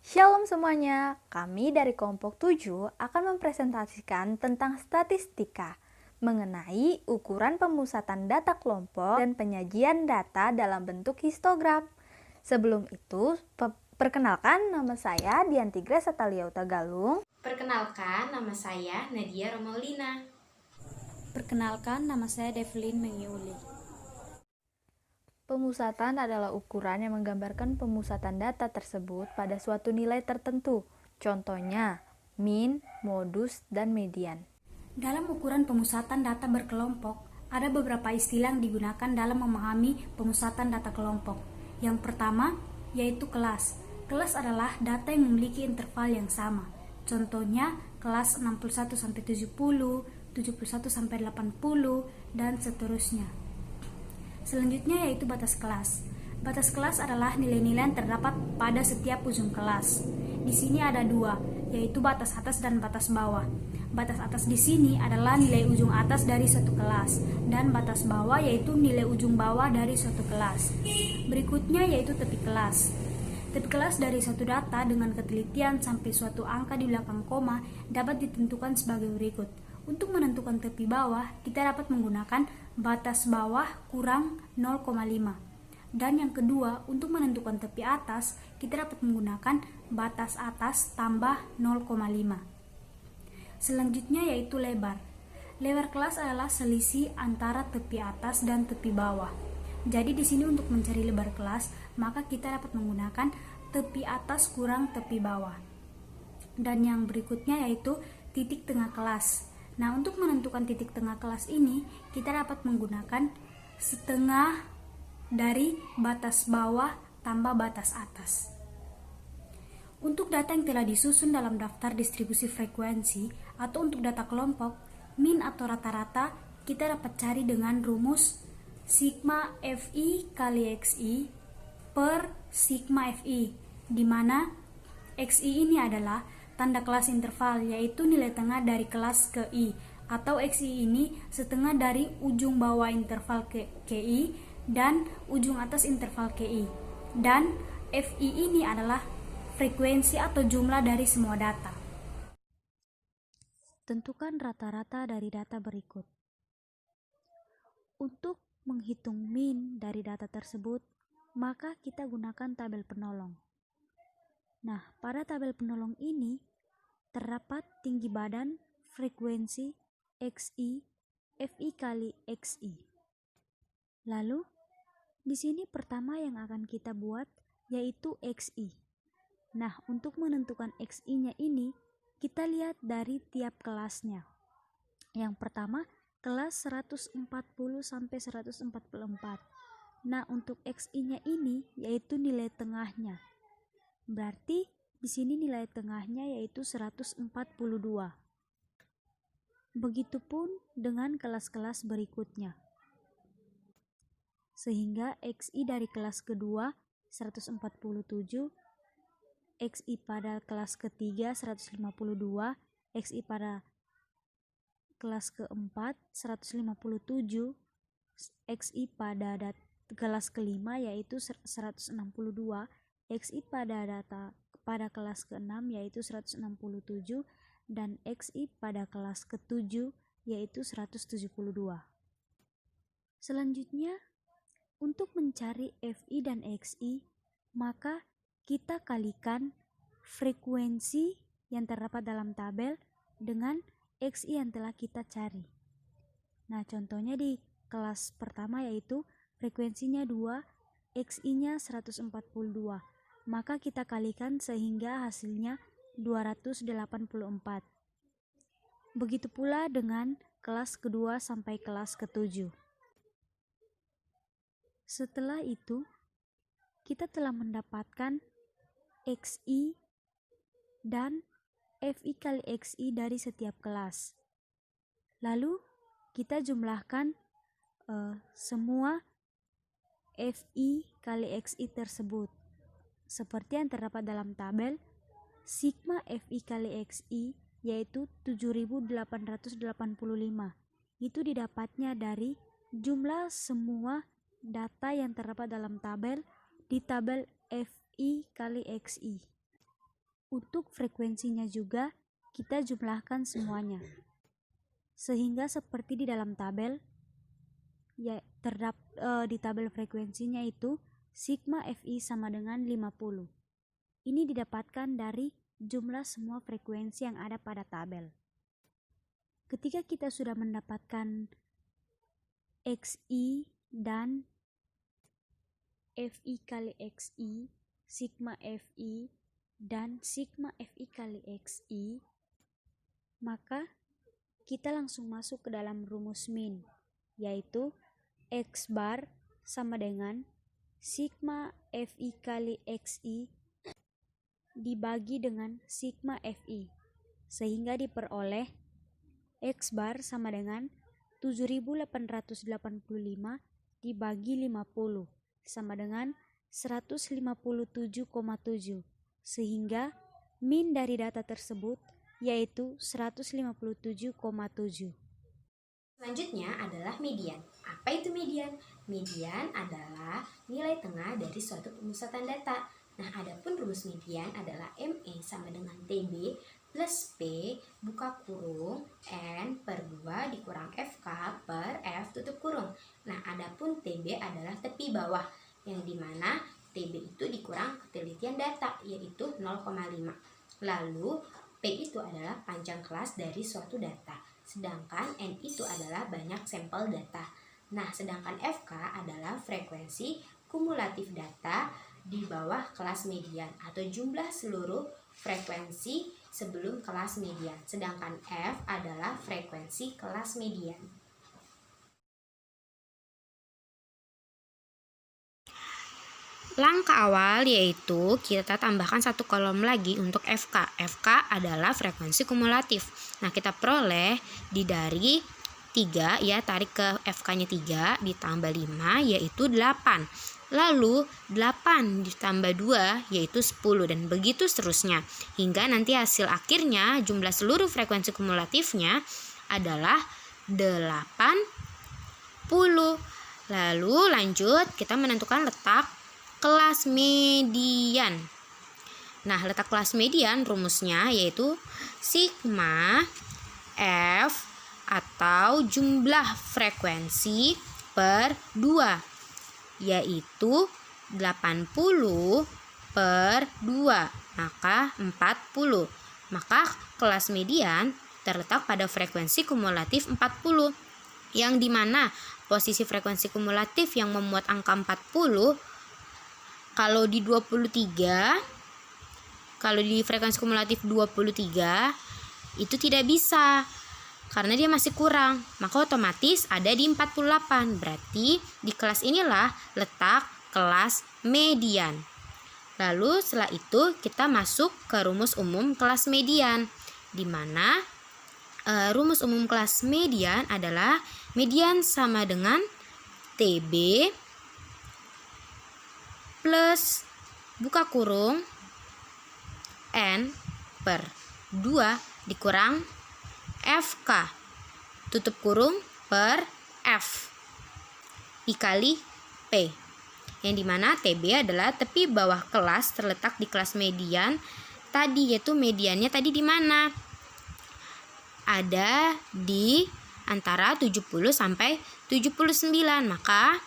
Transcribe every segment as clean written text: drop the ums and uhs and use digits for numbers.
Shalom semuanya, kami dari kelompok 7 akan mempresentasikan tentang statistika mengenai ukuran pemusatan data kelompok dan penyajian data dalam bentuk histogram. Sebelum itu, perkenalkan nama saya Dianti Grace Atalia Utagalung. Perkenalkan, nama saya Nadia Romaulina. Perkenalkan, nama saya Devlin Mengiuli. Pemusatan adalah ukuran yang menggambarkan pemusatan data tersebut pada suatu nilai tertentu. Contohnya, min, modus, dan median. Dalam ukuran pemusatan data berkelompok, ada beberapa istilah yang digunakan dalam memahami pemusatan data kelompok. Yang pertama, yaitu kelas. Kelas adalah data yang memiliki interval yang sama. Contohnya, kelas 61-70, 71-80, dan seterusnya. Selanjutnya yaitu batas kelas. Batas kelas adalah nilai-nilai yang terdapat pada setiap ujung kelas. Di sini ada dua, yaitu batas atas dan batas bawah. Batas atas di sini adalah nilai ujung atas dari suatu kelas, dan batas bawah yaitu nilai ujung bawah dari suatu kelas. Berikutnya yaitu tepi kelas. Tepi kelas dari suatu data dengan ketelitian sampai suatu angka di belakang koma dapat ditentukan sebagai berikut. Untuk menentukan tepi bawah, kita dapat menggunakan batas bawah kurang 0,5. Dan yang kedua, untuk menentukan tepi atas, kita dapat menggunakan batas atas tambah 0,5. Selanjutnya yaitu lebar. Lebar kelas adalah selisih antara tepi atas dan tepi bawah. Jadi di sini untuk mencari lebar kelas, maka kita dapat menggunakan tepi atas kurang tepi bawah. Dan yang berikutnya yaitu titik tengah kelas. Nah, untuk menentukan titik tengah kelas ini, kita dapat menggunakan setengah dari batas bawah tambah batas atas. Untuk data yang telah disusun dalam daftar distribusi frekuensi atau untuk data kelompok, min atau rata-rata kita dapat cari dengan rumus sigma Fi kali Xi per sigma Fi, di mana Xi ini adalah tanda kelas interval, yaitu nilai tengah dari kelas ke I, atau Xi ini setengah dari ujung bawah interval ke I dan ujung atas interval Ki. Dan Fi ini adalah frekuensi atau jumlah dari semua data. Tentukan rata-rata dari data berikut. Untuk menghitung min dari data tersebut, maka kita gunakan tabel penolong. Nah, pada tabel penolong ini terdapat tinggi badan, frekuensi, Xi, Fi kali Xi. Lalu, di sini pertama yang akan kita buat yaitu Xi. Nah, untuk menentukan Xi-nya ini, kita lihat dari tiap kelasnya. Yang pertama, kelas 140 sampai 144. Nah, untuk Xi-nya ini yaitu nilai tengahnya. Berarti di sini nilai tengahnya yaitu 142. Begitupun dengan kelas-kelas berikutnya. Sehingga Xi dari kelas kedua 147, Xi pada kelas ketiga 152, Xi pada kelas keempat 157, Xi pada kelas kelima yaitu 162, Xi pada kelas ke-6 yaitu 167, dan Xi pada kelas ke-7 yaitu 172. Selanjutnya, untuk mencari Fi dan Xi, maka kita kalikan frekuensi yang terdapat dalam tabel dengan Xi yang telah kita cari. Nah, contohnya di kelas pertama yaitu frekuensinya 2, Xi-nya 142. Maka kita kalikan sehingga hasilnya 284. Begitu pula dengan kelas kedua sampai kelas ke-7. Setelah itu, kita telah mendapatkan Xi dan Fi kali Xi dari setiap kelas. Lalu, kita jumlahkan semua Fi kali Xi tersebut. Seperti yang terdapat dalam tabel, sigma Fi kali Xi yaitu 7885. Itu didapatnya dari jumlah semua data yang terdapat dalam tabel di tabel Fi kali Xi. Untuk frekuensinya juga kita jumlahkan semuanya. Sehingga seperti di dalam tabel, di tabel frekuensinya itu sigma Fi sama dengan 50. Ini didapatkan dari jumlah semua frekuensi yang ada pada tabel. Ketika kita sudah mendapatkan Xi dan Fi kali Xi, sigma Fi, dan sigma Fi kali Xi, maka kita langsung masuk ke dalam rumus min, yaitu X bar sama dengan sigma Fi kali Xi dibagi dengan sigma Fi, sehingga diperoleh X bar sama dengan 7885 dibagi 50 sama dengan 157,7, sehingga min dari data tersebut yaitu 157,7. Selanjutnya adalah median. Apa itu median? Median adalah nilai tengah dari suatu pemusatan data. Nah, adapun rumus median adalah ME sama dengan TB plus P buka kurung N per 2 dikurang FK per F tutup kurung. Nah, adapun TB adalah tepi bawah, yang dimana TB itu dikurang ketelitian data, yaitu 0,5. Lalu, P itu adalah panjang kelas dari suatu data, sedangkan N itu adalah banyak sampel data. Nah, sedangkan FK adalah frekuensi kumulatif data di bawah kelas median atau jumlah seluruh frekuensi sebelum kelas median, sedangkan F adalah frekuensi kelas median. Langkah awal yaitu kita tambahkan satu kolom lagi untuk FK. FK adalah frekuensi kumulatif. Nah, kita peroleh dari 3 ya, tarik ke FK-nya 3 ditambah 5 yaitu 8. Lalu 8 ditambah 2 yaitu 10 dan begitu seterusnya. Hingga nanti hasil akhirnya jumlah seluruh frekuensi kumulatifnya adalah 80. Lalu lanjut kita menentukan letak kelas median. Nah, letak kelas median rumusnya yaitu sigma F atau jumlah frekuensi per 2, yaitu 80 per 2, maka 40. Maka kelas median terletak pada frekuensi kumulatif 40, yang dimana posisi frekuensi kumulatif yang memuat angka 40 kalau di frekuensi kumulatif 23 itu tidak bisa karena dia masih kurang, maka otomatis ada di 48. Berarti di kelas inilah letak kelas median. Lalu setelah itu kita masuk ke rumus umum kelas median, di mana rumus umum kelas median adalah median sama dengan TB plus buka kurung N per 2 dikurang FK tutup kurung per F dikali P, yang dimana TB adalah tepi bawah kelas terletak di kelas median tadi, yaitu mediannya tadi di mana? Ada di antara 70 sampai 79, maka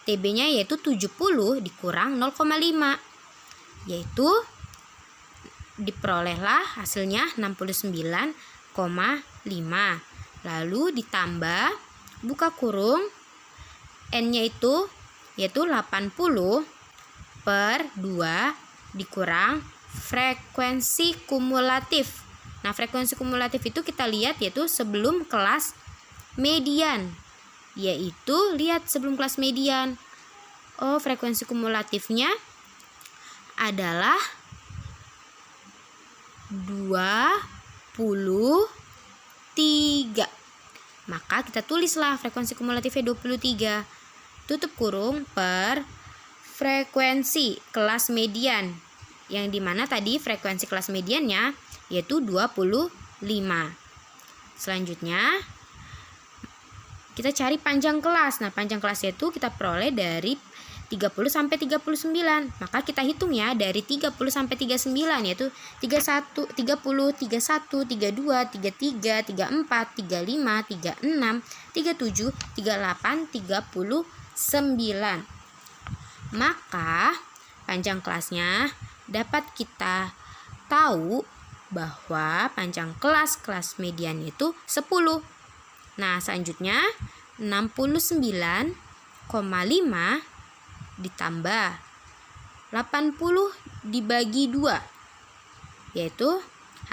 TB-nya yaitu 70 dikurang 0,5, yaitu diperolehlah hasilnya 69,5. Lalu ditambah buka kurung N-nya itu yaitu 80 per 2 dikurang frekuensi kumulatif. Nah, frekuensi kumulatif itu kita lihat yaitu sebelum kelas median, yaitu lihat sebelum kelas median. Oh, frekuensi kumulatifnya adalah 23. Maka kita tulislah frekuensi kumulatifnya 23. Tutup kurung per frekuensi kelas median, yang dimana tadi frekuensi kelas mediannya yaitu 25. Selanjutnya kita cari panjang kelas. Nah, panjang kelas itu kita peroleh dari 30 sampai 39. Maka kita hitung ya dari 30 sampai 39, yaitu 31, 30, 31, 32, 33, 34, 35, 36, 37, 38, 39. Maka panjang kelasnya dapat kita tahu bahwa panjang kelas median itu 10. Nah, selanjutnya 69,5 ditambah 80 dibagi 2, yaitu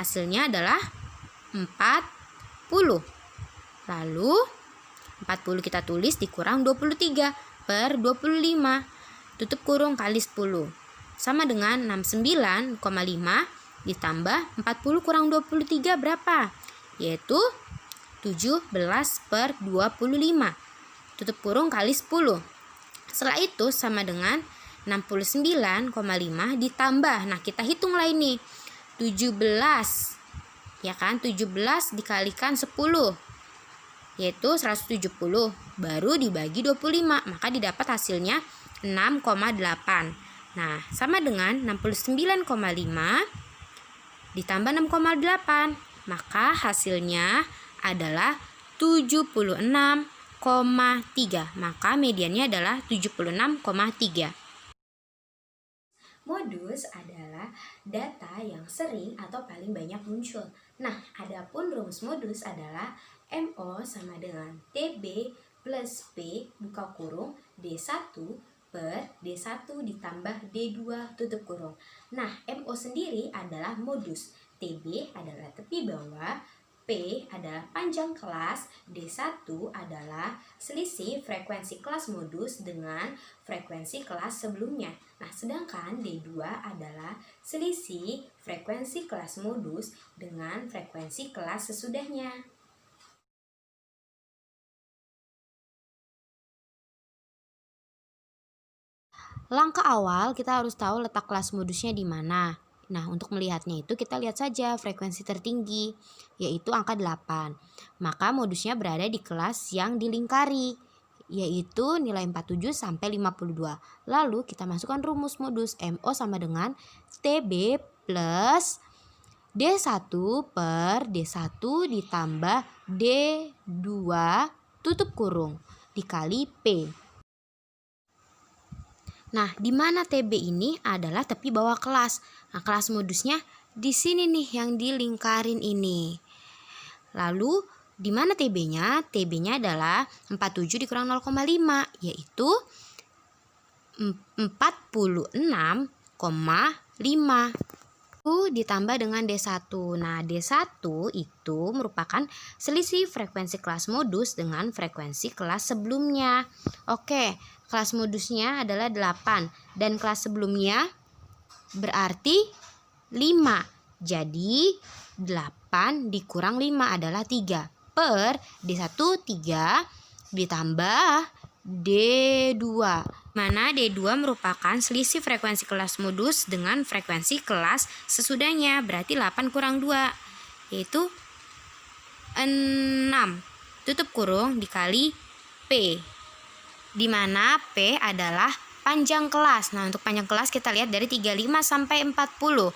hasilnya adalah 40. Lalu 40 kita tulis dikurang 23 per 25, tutup kurung kali 10, sama dengan 69,5 ditambah 40 kurang 23 berapa? Yaitu 17 per 25, tutup kurung kali 10. Setelah itu sama dengan 69,5 ditambah, nah kita hitung lagi nih, 17, ya kan, 17 dikalikan 10, yaitu 170, baru dibagi 25, maka didapat hasilnya 6,8. Nah, sama dengan 69,5 ditambah 6,8, maka hasilnya adalah 76,3. Maka mediannya adalah 76,3. Modus adalah data yang sering atau paling banyak muncul. Nah, adapun rumus modus adalah MO sama dengan TB plus P buka kurung D1 per D1 ditambah D2 tutup kurung. Nah, MO sendiri adalah modus, TB adalah tepi bawah, P adalah panjang kelas, D1 adalah selisih frekuensi kelas modus dengan frekuensi kelas sebelumnya. Nah, sedangkan D2 adalah selisih frekuensi kelas modus dengan frekuensi kelas sesudahnya. Langkah awal kita harus tahu letak kelas modusnya di mana. Nah, untuk melihatnya itu kita lihat saja frekuensi tertinggi, yaitu angka 8. Maka modusnya berada di kelas yang dilingkari, yaitu nilai 47 sampai 52. Lalu kita masukkan rumus modus, MO sama dengan TB plus D1 per D1 ditambah D2 tutup kurung dikali P. Nah, di mana TB ini adalah tepi bawah kelas. Nah, kelas modusnya di sini nih yang dilingkarin ini. Lalu di mana TB-nya? TB-nya adalah 47 dikurang 0,5, yaitu 46,5. Ditambah dengan D1. Nah, D1 itu merupakan selisih frekuensi kelas modus dengan frekuensi kelas sebelumnya. Oke, kelas modusnya adalah 8 dan kelas sebelumnya berarti 5. Jadi 8 dikurang 5 adalah 3 per D1 3 ditambah D2. Mana D2 merupakan selisih frekuensi kelas modus dengan frekuensi kelas sesudahnya. Berarti 8 kurang 2 yaitu 6. Tutup kurung dikali P, di mana P adalah panjang kelas. Nah, untuk panjang kelas kita lihat dari 35 sampai 40.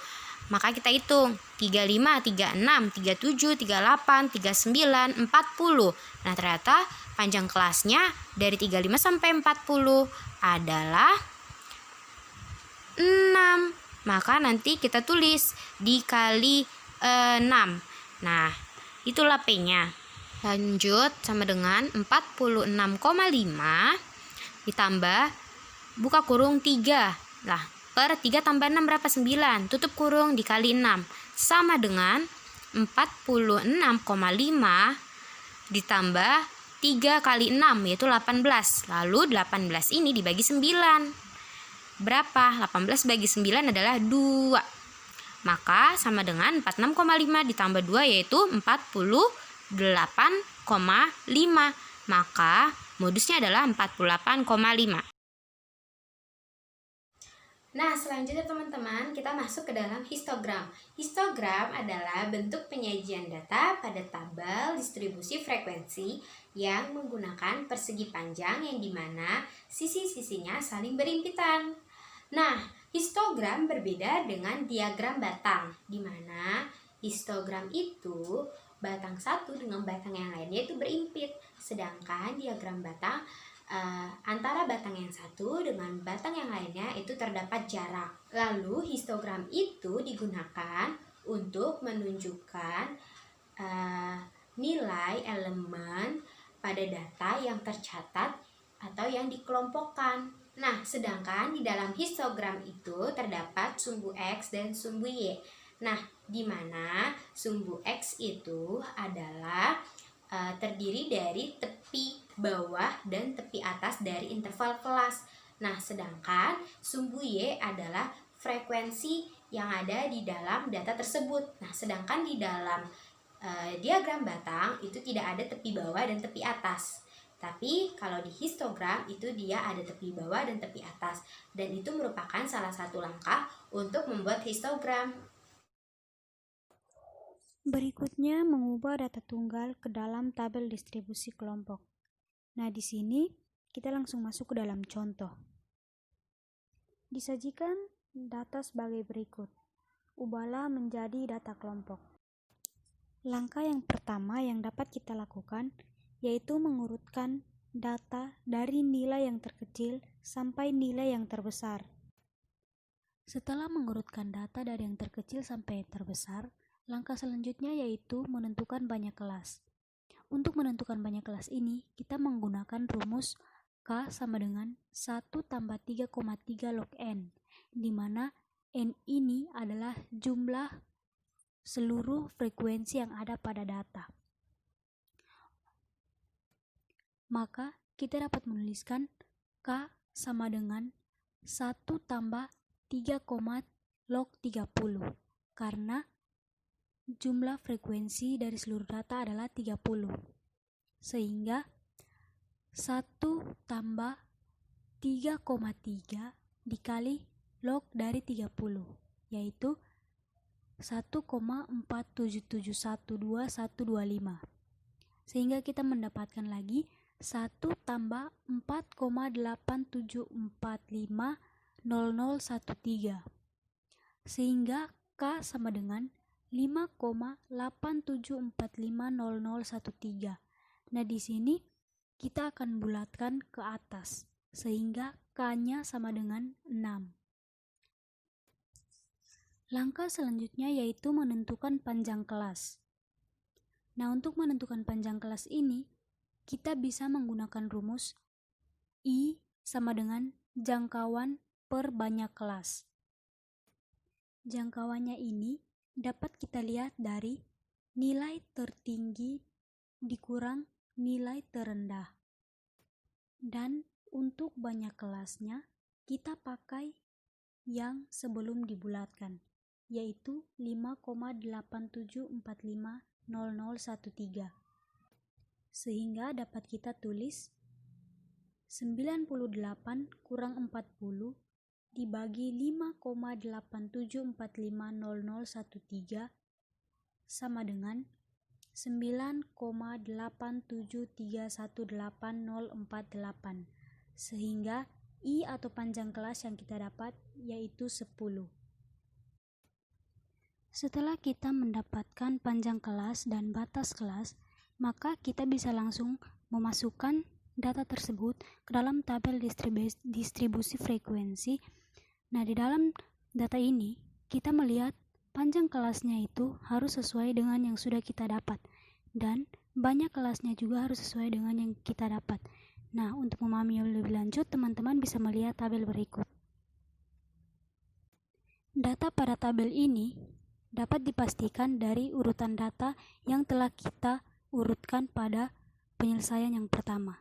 Maka kita hitung 35, 36, 37, 38, 39, 40. Nah, ternyata panjang kelasnya dari 35 sampai 40 adalah 6. Maka nanti kita tulis dikali 6. Nah, itulah P-nya. Lanjut sama dengan 46,5 ditambah buka kurung 3. Lah, per 3 tambah 6 berapa? 9. Tutup kurung dikali 6 sama dengan 46,5 ditambah 3 kali 6 yaitu 18. Lalu 18 ini dibagi 9. Berapa? 18 bagi 9 adalah 2. Maka sama dengan 46,5 ditambah 2 yaitu 48,5. Maka modusnya adalah 48,5. Nah, selanjutnya teman-teman, kita masuk ke dalam histogram. Histogram adalah bentuk penyajian data pada tabel distribusi frekuensi yang menggunakan persegi panjang yang dimana sisi-sisinya saling berimpitan. Nah, histogram berbeda dengan diagram batang, di mana histogram itu batang satu dengan batang yang lainnya itu berimpit, sedangkan diagram batang antara batang yang satu dengan batang yang lainnya itu terdapat jarak. Lalu histogram itu digunakan untuk menunjukkan nilai elemen pada data yang tercatat atau yang dikelompokkan. Nah, sedangkan di dalam histogram itu terdapat sumbu X dan sumbu Y. Nah, di mana sumbu X itu adalah terdiri dari tepi bawah dan tepi atas dari interval kelas. Nah, sedangkan sumbu Y adalah frekuensi yang ada di dalam data tersebut. Nah, sedangkan di dalam diagram batang itu tidak ada tepi bawah dan tepi atas. Tapi kalau di histogram itu dia ada tepi bawah dan tepi atas. Dan itu merupakan salah satu langkah untuk membuat histogram. Berikutnya mengubah data tunggal ke dalam tabel distribusi kelompok. Nah, di sini kita langsung masuk ke dalam contoh. Disajikan data sebagai berikut. Ubahlah menjadi data kelompok. Langkah yang pertama yang dapat kita lakukan yaitu mengurutkan data dari nilai yang terkecil sampai nilai yang terbesar. Setelah mengurutkan data dari yang terkecil sampai yang terbesar, langkah selanjutnya yaitu menentukan banyak kelas. Untuk menentukan banyak kelas ini, kita menggunakan rumus K sama dengan 1 tambah 3,3 log N, di mana N ini adalah jumlah seluruh frekuensi yang ada pada data. Maka kita dapat menuliskan K sama dengan 1 tambah 3, log 30, karena jumlah frekuensi dari seluruh data adalah 30. Sehingga 1 tambah 3,3 dikali log dari 30, yaitu 1,47712125. Sehingga kita mendapatkan lagi 1 tambah 4,87450013. Sehingga K sama dengan 5,87450013. Nah, di sini kita akan bulatkan ke atas sehingga K-nya sama dengan 6. Langkah selanjutnya yaitu menentukan panjang kelas. Nah, untuk menentukan panjang kelas ini, kita bisa menggunakan rumus I sama dengan jangkauan per banyak kelas. Jangkauannya ini dapat kita lihat dari nilai tertinggi dikurang nilai terendah. Dan untuk banyak kelasnya, kita pakai yang sebelum dibulatkan, yaitu 5,87450013. Sehingga dapat kita tulis 98 kurang 40 dibagi 5,87450013 sama dengan 9,87318048. Sehingga I atau panjang kelas yang kita dapat yaitu 10. Setelah kita mendapatkan panjang kelas dan batas kelas, maka kita bisa langsung memasukkan data tersebut ke dalam tabel distribusi frekuensi. Nah, di dalam data ini kita melihat panjang kelasnya itu harus sesuai dengan yang sudah kita dapat, dan banyak kelasnya juga harus sesuai dengan yang kita dapat. Nah, untuk memahami lebih lanjut, teman-teman bisa melihat tabel berikut. Data pada tabel ini dapat dipastikan dari urutan data yang telah kita urutkan pada penyelesaian yang pertama.